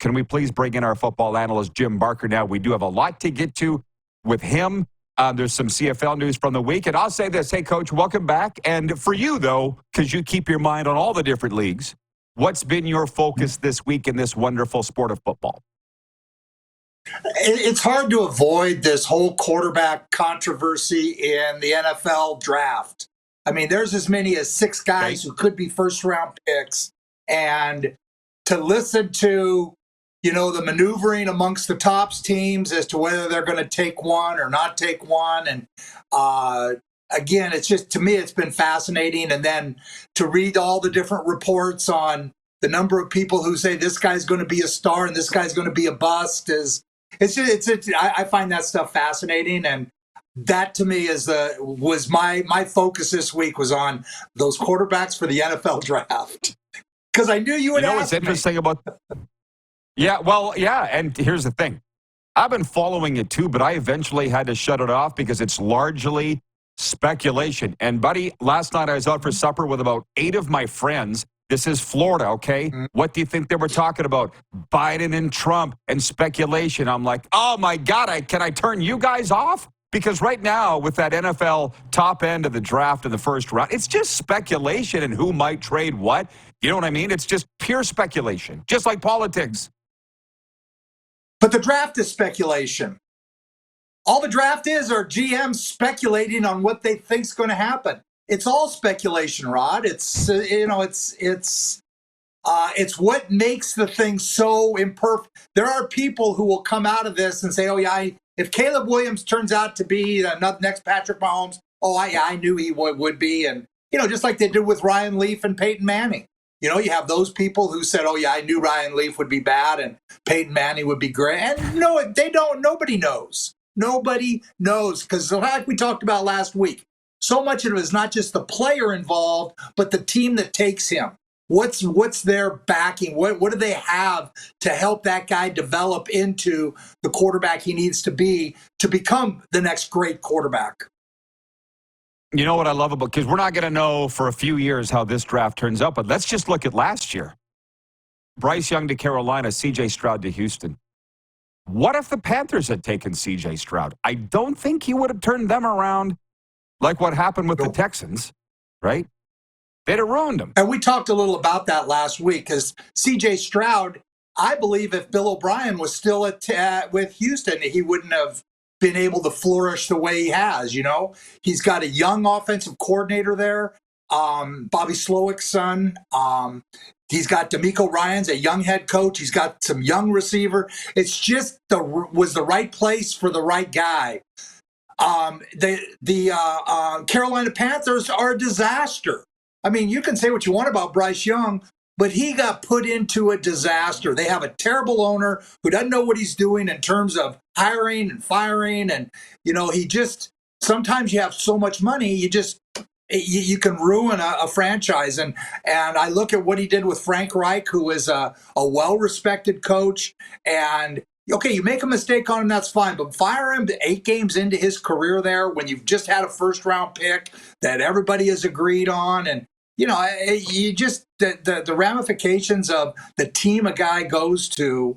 Can we please bring in our football analyst, Jim Barker, now? We do have a lot to get to with him. There's some CFL news from the week. And I'll say this, hey, Coach, welcome back. And for you, though, because you keep your mind on all the different leagues, what's been your focus this week in this wonderful sport of football? It's hard to avoid this whole quarterback controversy in the NFL draft. I mean, there's as many as 6 guys who could be first-round picks. And to listen to, the maneuvering amongst the tops teams as to whether they're going to take one or not take one. And again, it's just, to me, it's been fascinating. And then to read all the different reports on the number of people who say this guy's going to be a star and this guy's going to be a bust I find that stuff fascinating. And that to me was my focus this week was on those quarterbacks for the NFL draft. Because I knew you would ask me. What's interesting about... Yeah, well, yeah, and here's the thing. I've been following it too, but I eventually had to shut it off because it's largely speculation. And, buddy, last night I was out for supper with about 8 of my friends. This is Florida, okay? What do you think they were talking about? Biden and Trump and speculation. I'm like, oh, my God, can I turn you guys off? Because right now, with that NFL top end of the draft in the first round, it's just speculation and who might trade what. You know what I mean? It's just pure speculation, just like politics. But the draft is speculation. All the draft is are GMs speculating on what they think's going to happen. It's all speculation, Rod. It's it's what makes the thing so imperfect. There are people who will come out of this and say, "Oh yeah, if Caleb Williams turns out to be the next Patrick Mahomes, I knew he would be," and just like they did with Ryan Leaf and Peyton Manning. You have those people who said, "Oh yeah, I knew Ryan Leaf would be bad and Peyton Manning would be great." And no, they don't. Nobody knows. Nobody knows, because like we talked about last week, so much of it is not just the player involved, but the team that takes him. What's their backing? What do they have to help that guy develop into the quarterback he needs to be to become the next great quarterback? You know what I love about, because we're not going to know for a few years how this draft turns out, but let's just look at last year. Bryce Young to Carolina, C.J. Stroud to Houston. What if the Panthers had taken C.J. Stroud? I don't think he would have turned them around like what happened with the Texans, right? They'd have ruined him. And we talked a little about that last week, because C.J. Stroud, I believe if Bill O'Brien was still with Houston, he wouldn't have been able to flourish the way he has. He's got a young offensive coordinator there, Bobby Slowick's son. He's got D'Amico Ryans, a young head coach. He's got some young receiver. It's just was the right place for the right guy. The Carolina Panthers are a disaster. I mean, you can say what you want about Bryce Young, but he got put into a disaster. They have a terrible owner who doesn't know what he's doing in terms of hiring and firing. And, sometimes you have so much money, you can ruin a franchise. And I look at what he did with Frank Reich, who is a well-respected coach. And, okay, you make a mistake on him, that's fine. But fire him 8 games into his career there when you've just had a first-round pick that everybody has agreed on. And, the ramifications of the team a guy goes to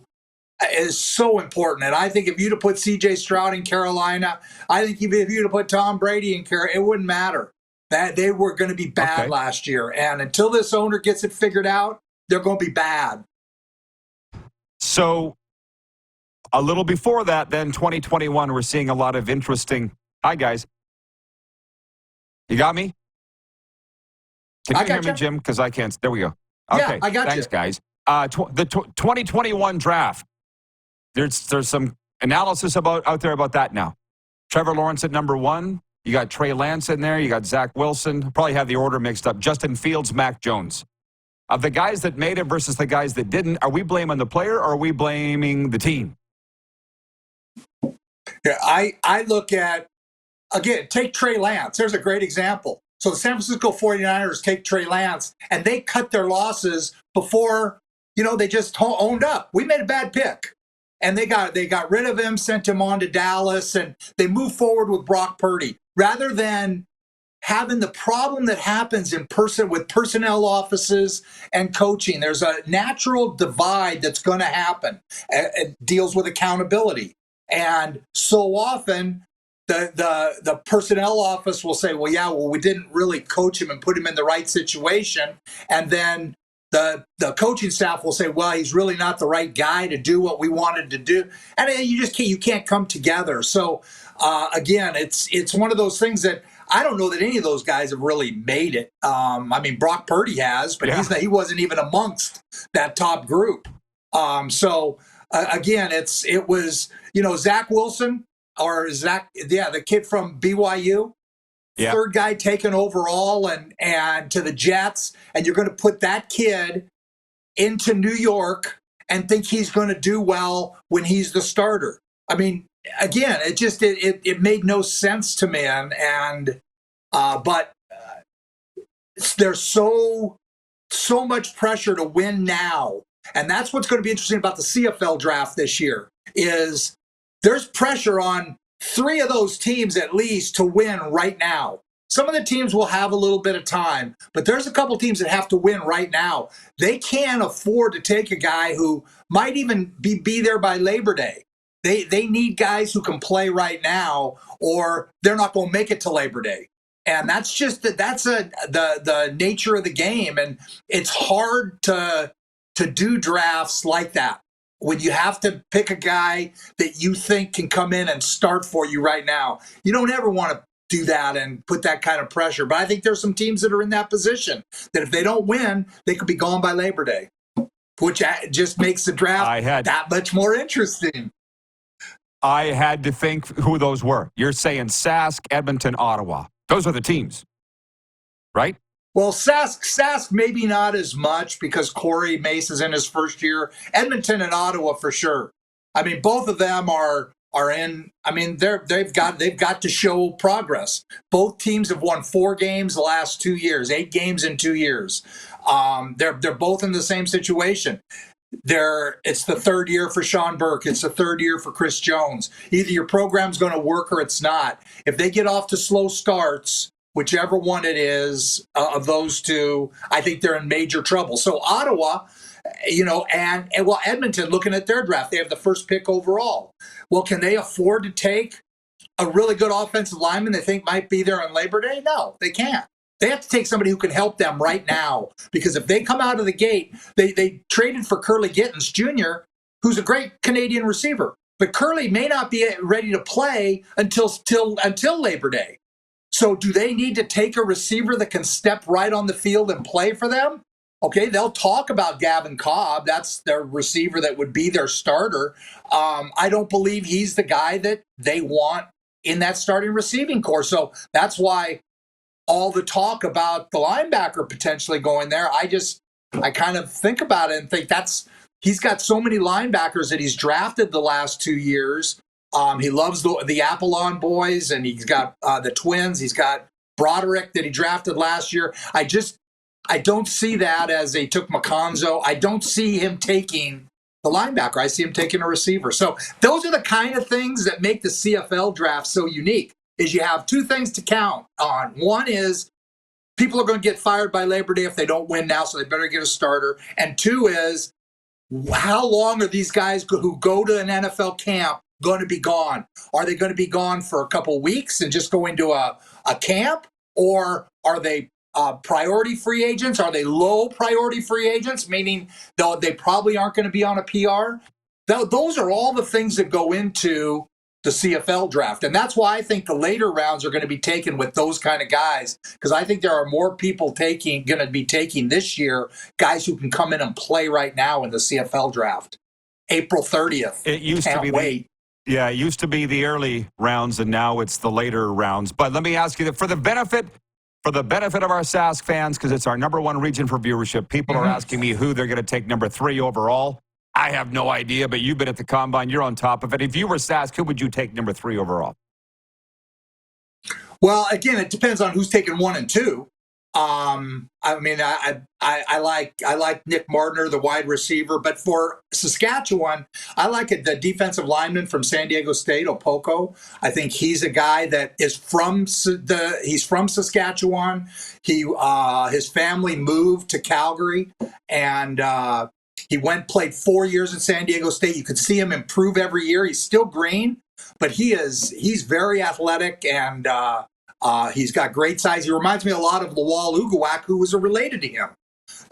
is so important. And I think if you'd have put C.J. Stroud in Carolina, I think if you'd have put Tom Brady in Carolina, it wouldn't matter. That they were going to be bad last year. And until this owner gets it figured out, they're going to be bad. So a little before that, then 2021, we're seeing a lot of interesting. Hi, guys. You got me? Can you hear me, Jim? Because I can't. There we go. Okay. Yeah, I got Thanks, guys. The 2021 draft. There's some analysis out there about that now. Trevor Lawrence at number 1. You got Trey Lance in there. You got Zach Wilson. Probably have the order mixed up. Justin Fields, Mac Jones. Of the guys that made it versus the guys that didn't, are we blaming the player or are we blaming the team? Yeah, I look at, again, take Trey Lance. There's a great example. So the San Francisco 49ers take Trey Lance, and they cut their losses before, they just owned up. We made a bad pick. And they got rid of him, sent him on to Dallas, and they moved forward with Brock Purdy. Rather than having the problem that happens with personnel offices and coaching. There's a natural divide that's going to happen. It deals with accountability. And so often the personnel office will say, well, we didn't really coach him and put him in the right situation. And then the coaching staff will say, well, he's really not the right guy to do what we wanted to do. And you can't come together. So again, it's one of those things that I don't know that any of those guys have really made it. I mean, Brock Purdy has, but he wasn't even amongst that top group. Again, it was Zach Wilson the kid from BYU. Yeah. Third guy taken overall and to the Jets, and you're going to put that kid into New York and think he's going to do well when he's the starter. I mean, again, it made no sense to me, but there's so much pressure to win now, and that's what's going to be interesting about the CFL draft this year. Is there's pressure on 3 of those teams at least to win right now. Some of the teams will have a little bit of time, but there's a couple teams that have to win right now. They can't afford to take a guy who might even be there by Labor Day. They need guys who can play right now, or they're not going to make it to Labor Day. And that's the nature of the game, and it's hard to do drafts like that when you have to pick a guy that you think can come in and start for you right now. You don't ever want to do that and put that kind of pressure. But I think there's some teams that are in that position that if they don't win, they could be gone by Labor Day, which just makes the draft that much more interesting. I had to think who those were. You're saying Sask, Edmonton, Ottawa. Those are the teams, right? Well, Sask maybe not as much because Corey Mace is in his first year. Edmonton and Ottawa for sure. I mean, both of them are in. I mean, they've got to show progress. Both teams have won 4 games the last 2 years, 8 games in 2 years. They're both in the same situation. It's the 3rd year for Shawn Burke. It's the 3rd year for Chris Jones. Either your program's going to work or it's not. If they get off to slow starts, whichever one it is of those two, I think they're in major trouble. So Ottawa, and Edmonton, looking at their draft, they have the first pick overall. Well, can they afford to take a really good offensive lineman they think might be there on Labor Day? No, they can't. They have to take somebody who can help them right now, because if they come out of the gate, they traded for Curly Gittens Jr., who's a great Canadian receiver, but Curly may not be ready to play until Labor Day. So do they need to take a receiver that can step right on the field and play for them? Okay, they'll talk about Gavin Cobb. That's their receiver that would be their starter. I don't believe he's the guy that they want in that starting receiving corps. So that's why all the talk about the linebacker potentially going there, I kind of think about it and think he's got so many linebackers that he's drafted the last 2 years. He loves the Apollon boys, and he's got the twins. He's got Broderick that he drafted last year. I don't see that as they took Maconzo. I don't see him taking the linebacker. I see him taking a receiver. So those are the kind of things that make the CFL draft so unique, is you have 2 things to count on. One is people are going to get fired by Labor Day if they don't win now, so they better get a starter. And 2 is, how long are these guys who go to an NFL camp going to be gone? Are they going to be gone for a couple weeks and just go into a camp? Or are they priority free agents? Are they low priority free agents, meaning they probably aren't going to be on a PR? Those are all the things that go into the CFL draft. And that's why I think the later rounds are going to be taken with those kind of guys, because I think there are more people going to be taking this year guys who can come in and play right now in the CFL draft. April 30th. It used to be wait. It used to be the early rounds, and now it's the later rounds. But let me ask you, for the benefit of our Sask fans, because it's our number 1 region for viewership, people are asking me who they're going to take number 3 overall. I have no idea, but you've been at the Combine. You're on top of it. If you were Sask, who would you take number 3 overall? Well, again, it depends on who's taking 1 and 2. I mean, I like Nick Martiner, the wide receiver, but for Saskatchewan, I like it. The defensive lineman from San Diego State, Opoko. I think he's a guy that is he's from Saskatchewan. His family moved to Calgary, and he played 4 years at San Diego State. You could see him improve every year. He's still green, but he's very athletic, and he's got great size. He reminds me a lot of Lawal Uguak, who was related to him.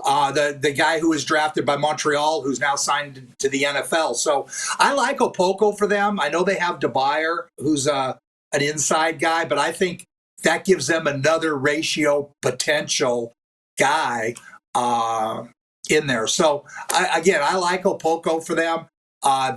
The guy who was drafted by Montreal, who's now signed to the NFL. So I like Opoko for them. I know they have DeBuyer, who's an inside guy, but I think that gives them another ratio potential guy in there. So I like Opoko for them.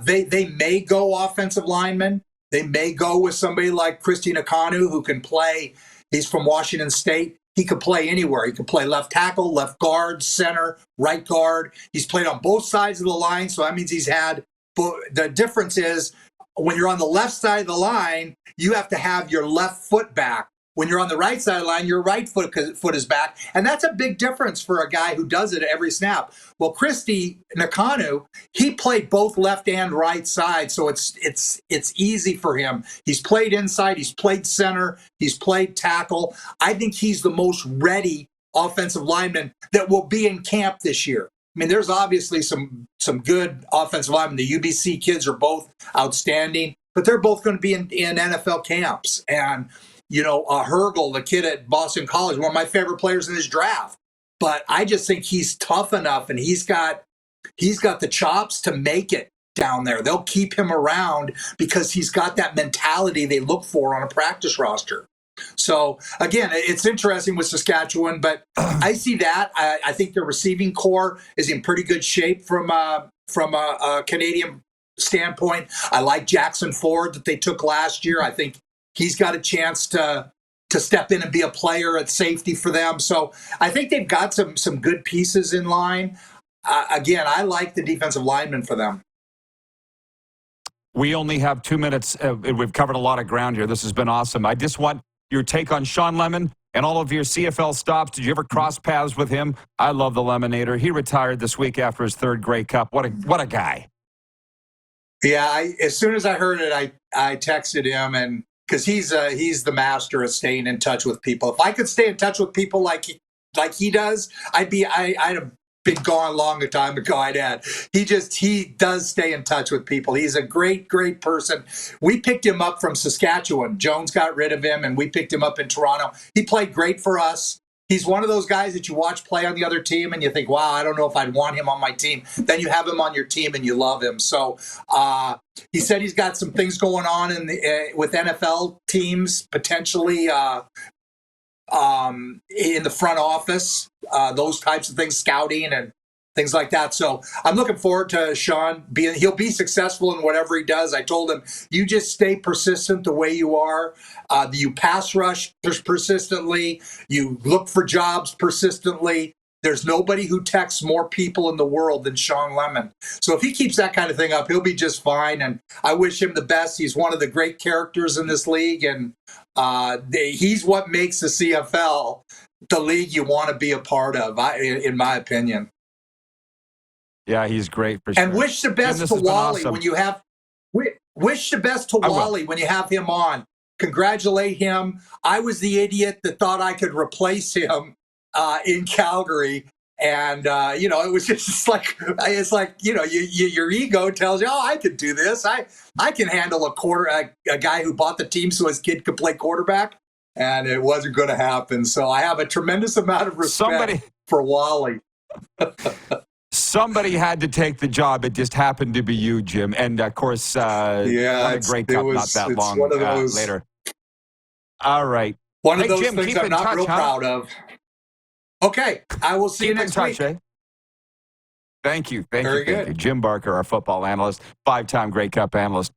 They may go offensive lineman. They may go with somebody like Christy Nakanu, who can play. He's from Washington State. He could play anywhere. He could play left tackle, left guard, center, right guard. He's played on both sides of the line, so that means he's had. The difference is when you're on the left side of the line, you have to have your left foot back. When you're on the right side of the line, your right foot is back. And that's a big difference for a guy who does it every snap. Well, Christy Nakanu, he played both left and right side, so it's easy for him. He's played inside, he's played center, he's played tackle. I think he's the most ready offensive lineman that will be in camp this year. I mean, there's obviously some good offensive linemen. The UBC kids are both outstanding, but they're both going to be in NFL camps. And Hergel, the kid at Boston College, one of my favorite players in this draft. But I just think he's tough enough, and he's got the chops to make it down there. They'll keep him around because he's got that mentality they look for on a practice roster. So again, it's interesting with Saskatchewan, but I see that. I think their receiving core is in pretty good shape from a Canadian standpoint. I like Jackson Ford that they took last year. I think he's got a chance to step in and be a player at safety for them. So I think they've got some good pieces in line. Again, I like the defensive lineman for them. We only have 2 minutes. We've covered a lot of ground here. This has been awesome. I just want your take on Shawn Lemon and all of your CFL stops. Did you ever cross paths with him? I love the Lemonator. He retired this week after his third Grey Cup. What a guy. Yeah, as soon as I heard it, I texted him, and because he's the master of staying in touch with people. If I could stay in touch with people like he does, I'd have been gone long a time ago. He does stay in touch with people. He's a great person. We picked him up from Saskatchewan. Jones got rid of him, and we picked him up in Toronto. He played great for us. He's one of those guys that you watch play on the other team and you think, wow, I don't know if I'd want him on my team. Then you have him on your team and you love him. So he said he's got some things going on with NFL teams, potentially in the front office, those types of things, scouting and things like that. So I'm looking forward to Shawn he'll be successful in whatever he does. I told him, you just stay persistent the way you are. You pass rush persistently. You look for jobs persistently. There's nobody who texts more people in the world than Shawn Lemon. So if he keeps that kind of thing up, he'll be just fine. And I wish him the best. He's one of the great characters in this league. And he's what makes the CFL the league you want to be a part of, in my opinion. Yeah, he's great for sure. And wish the best to Wally when you have. Wish the best to Wally when you have him on. Congratulate him. I was the idiot that thought I could replace him in Calgary, and it was just like your ego tells you, oh, I could do this. I can handle a guy who bought the team so his kid could play quarterback, and it wasn't going to happen. So I have a tremendous amount of respect for Wally. Somebody had to take the job. It just happened to be you, Jim. And, of course, won a Grey Cup not that long later. All right. One of those things I'm not real proud of. Okay. I will see you next week. Thank you. Thank you. Jim Barker, our football analyst, 5-time Grey Cup analyst.